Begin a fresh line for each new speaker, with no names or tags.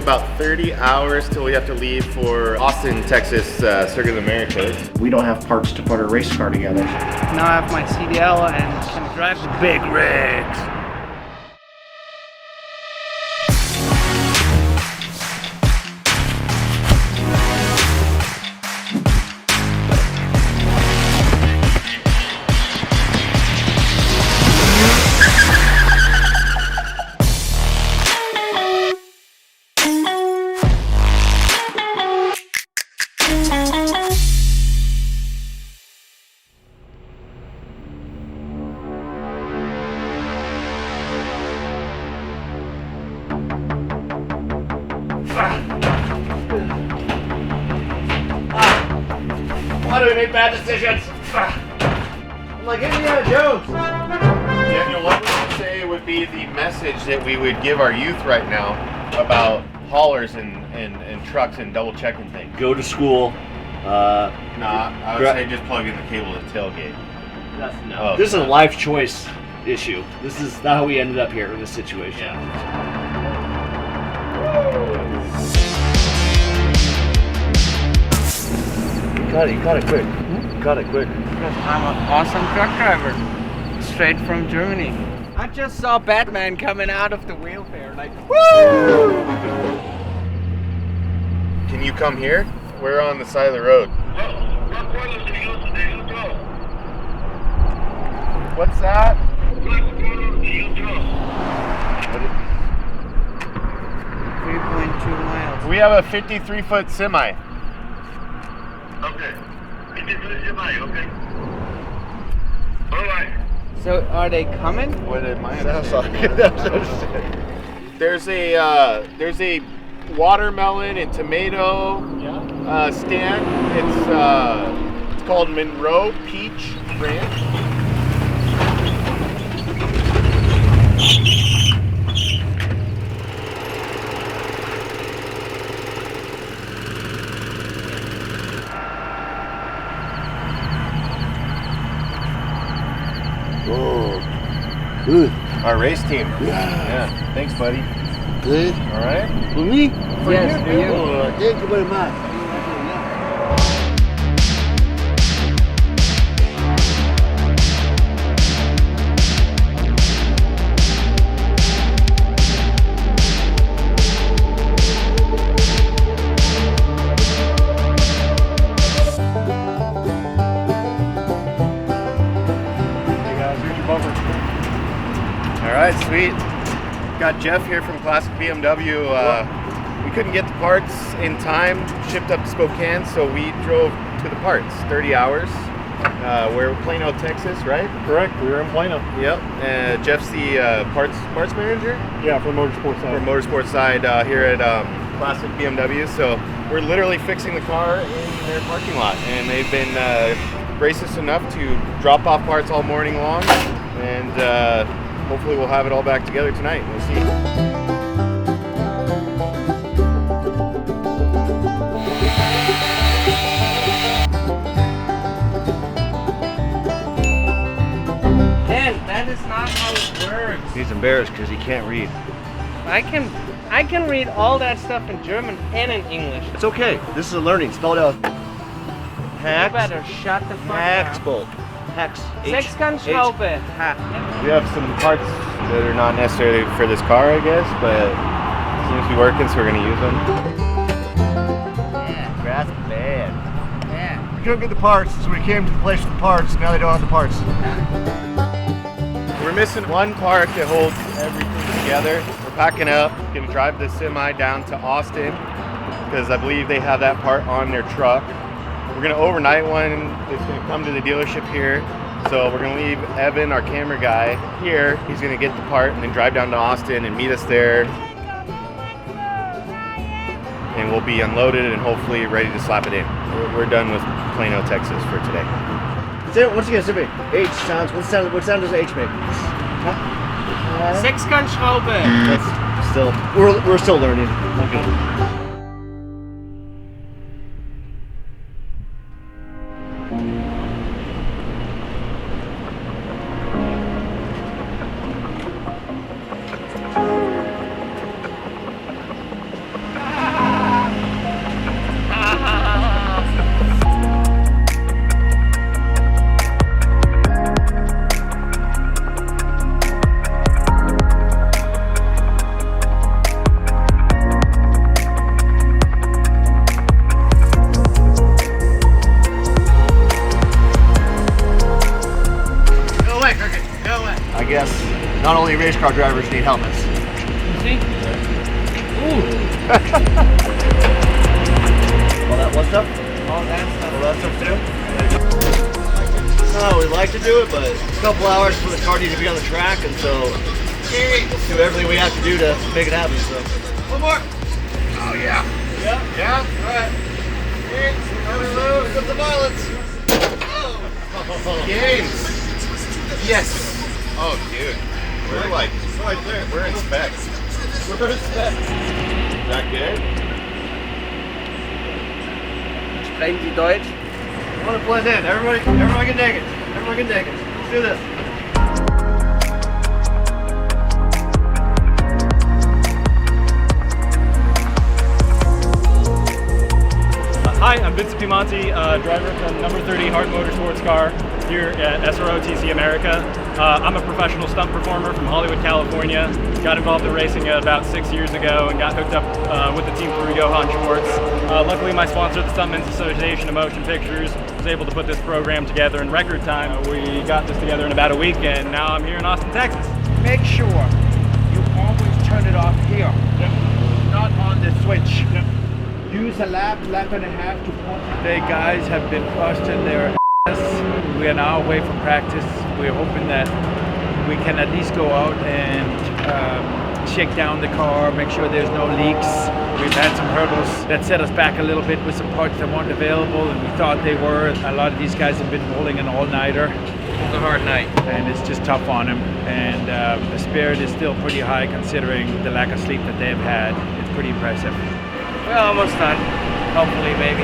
about 30 hours till we have to leave for Austin, Texas, Circuit of the Americas.
We don't have parts to put a race car together.
Now I have my CDL and can drive the big rigs.
Why do we make bad decisions? I'm like Indiana Jones.
Daniel, what would you say would be the message that we would give our youth right now about haulers and trucks and double checking things?
Go to school.
I would say just plug in the cable to the tailgate.
No. This is a life choice issue. This is not how we ended up here in this situation.
Yeah.
You caught it quick. You caught it quick.
Because I'm an awesome truck driver. Straight from Germany. I just saw Batman coming out of the wheelbarrow, like, woo!
Can you come here? We're on the side of the road. What's that?
3.2 miles.
We have a 53-foot semi.
Okay. 53 semi, okay. Alright.
So are they coming?
What am I
Sounds like
There's a watermelon and tomato stand. It's called Monroe Peach Ranch.
Good.
Our race team.
Yeah.
Thanks, buddy.
Good.
All right.
For me?
Yes, for you.
Oh, thank you very much.
All right, sweet. Got Jeff here from Classic BMW. We couldn't get the parts in time, shipped up to Spokane, so we drove to the parts. 30 hours. We're in Plano, Texas, right?
Correct. We were in Plano.
Yep. Jeff's the parts manager.
Yeah, for the motorsport side.
For motorsport side here at Classic BMW. So we're literally fixing the car in their parking lot, and they've been gracious enough to drop off parts all morning long, and hopefully we'll have it all back together tonight. We'll see.
Dan, that is not how it works.
He's embarrassed because he can't read.
I can read all that stuff in German and in English.
It's okay. This is a learning. Spell it out.
You
Hex.
better shut the fuck
Hex
up.
bolt. Hex.
Sechskantschraube.
We have some parts that are not necessarily for this car, I guess, but it seems to be working, so we're going to use them.
Yeah, grass bad.
Yeah.
We couldn't get the parts, so we came to the place with the parts. Now they don't have the parts.
We're missing one part that holds everything together. We're packing up, going to drive the semi down to Austin, because I believe they have that part on their truck. We're going to overnight one. It's going to come to the dealership here. So we're going to leave Evan, our camera guy, here. He's going to get the part and then drive down to Austin and meet us there. And we'll be unloaded and hopefully ready to slap it in. We're done with Plano, Texas for today.
Once again, Sippy. H sounds. What sound does H make?
Sechskantschraube.
That's still. We're still learning. Okay.
guess not only race car drivers need helmets.
See? Ooh.
All that what stuff?
All that stuff.
All that stuff too? We'd like to do it, but a couple hours for the car needs to be on the track, and so we'll do everything we have to do to make it happen. So one more.
Oh yeah.
Yeah.
Yeah.
All right. Here comes the violence.
Games. Yes. Oh, dude. We're like,
Right there.
we're in specs.
We're in spec.
Is that good?
Sprechen Sie Deutsch?
I want to blend in. Everybody get naked. Everybody get naked. Let's do this.
Hi, I'm Vincent Piemonte, driver from number 30 HARD Motorsports car here at SROTC America. I'm a professional stunt performer from Hollywood, California. Got involved in racing about 6 years ago and got hooked up with the team through Johan Schwartz. Luckily, my sponsor, the Stuntmen's Association of Motion Pictures, was able to put this program together in record time. We got this together in about a week, and now I'm here in Austin, Texas.
Make sure you always turn it off here. Not on the switch. Use a lap and a half to point. The guys have been busting their ass. We are now away from practice. We're hoping that we can at least go out and shake down the car, make sure there's no leaks. We've had some hurdles that set us back a little bit with some parts that weren't available, and we thought they were. A lot of these guys have been rolling an all-nighter. It's a hard night.
And it's just tough on them. And the spirit is still pretty high considering the lack of sleep that they've had. It's pretty impressive.
We're almost done. Hopefully, maybe.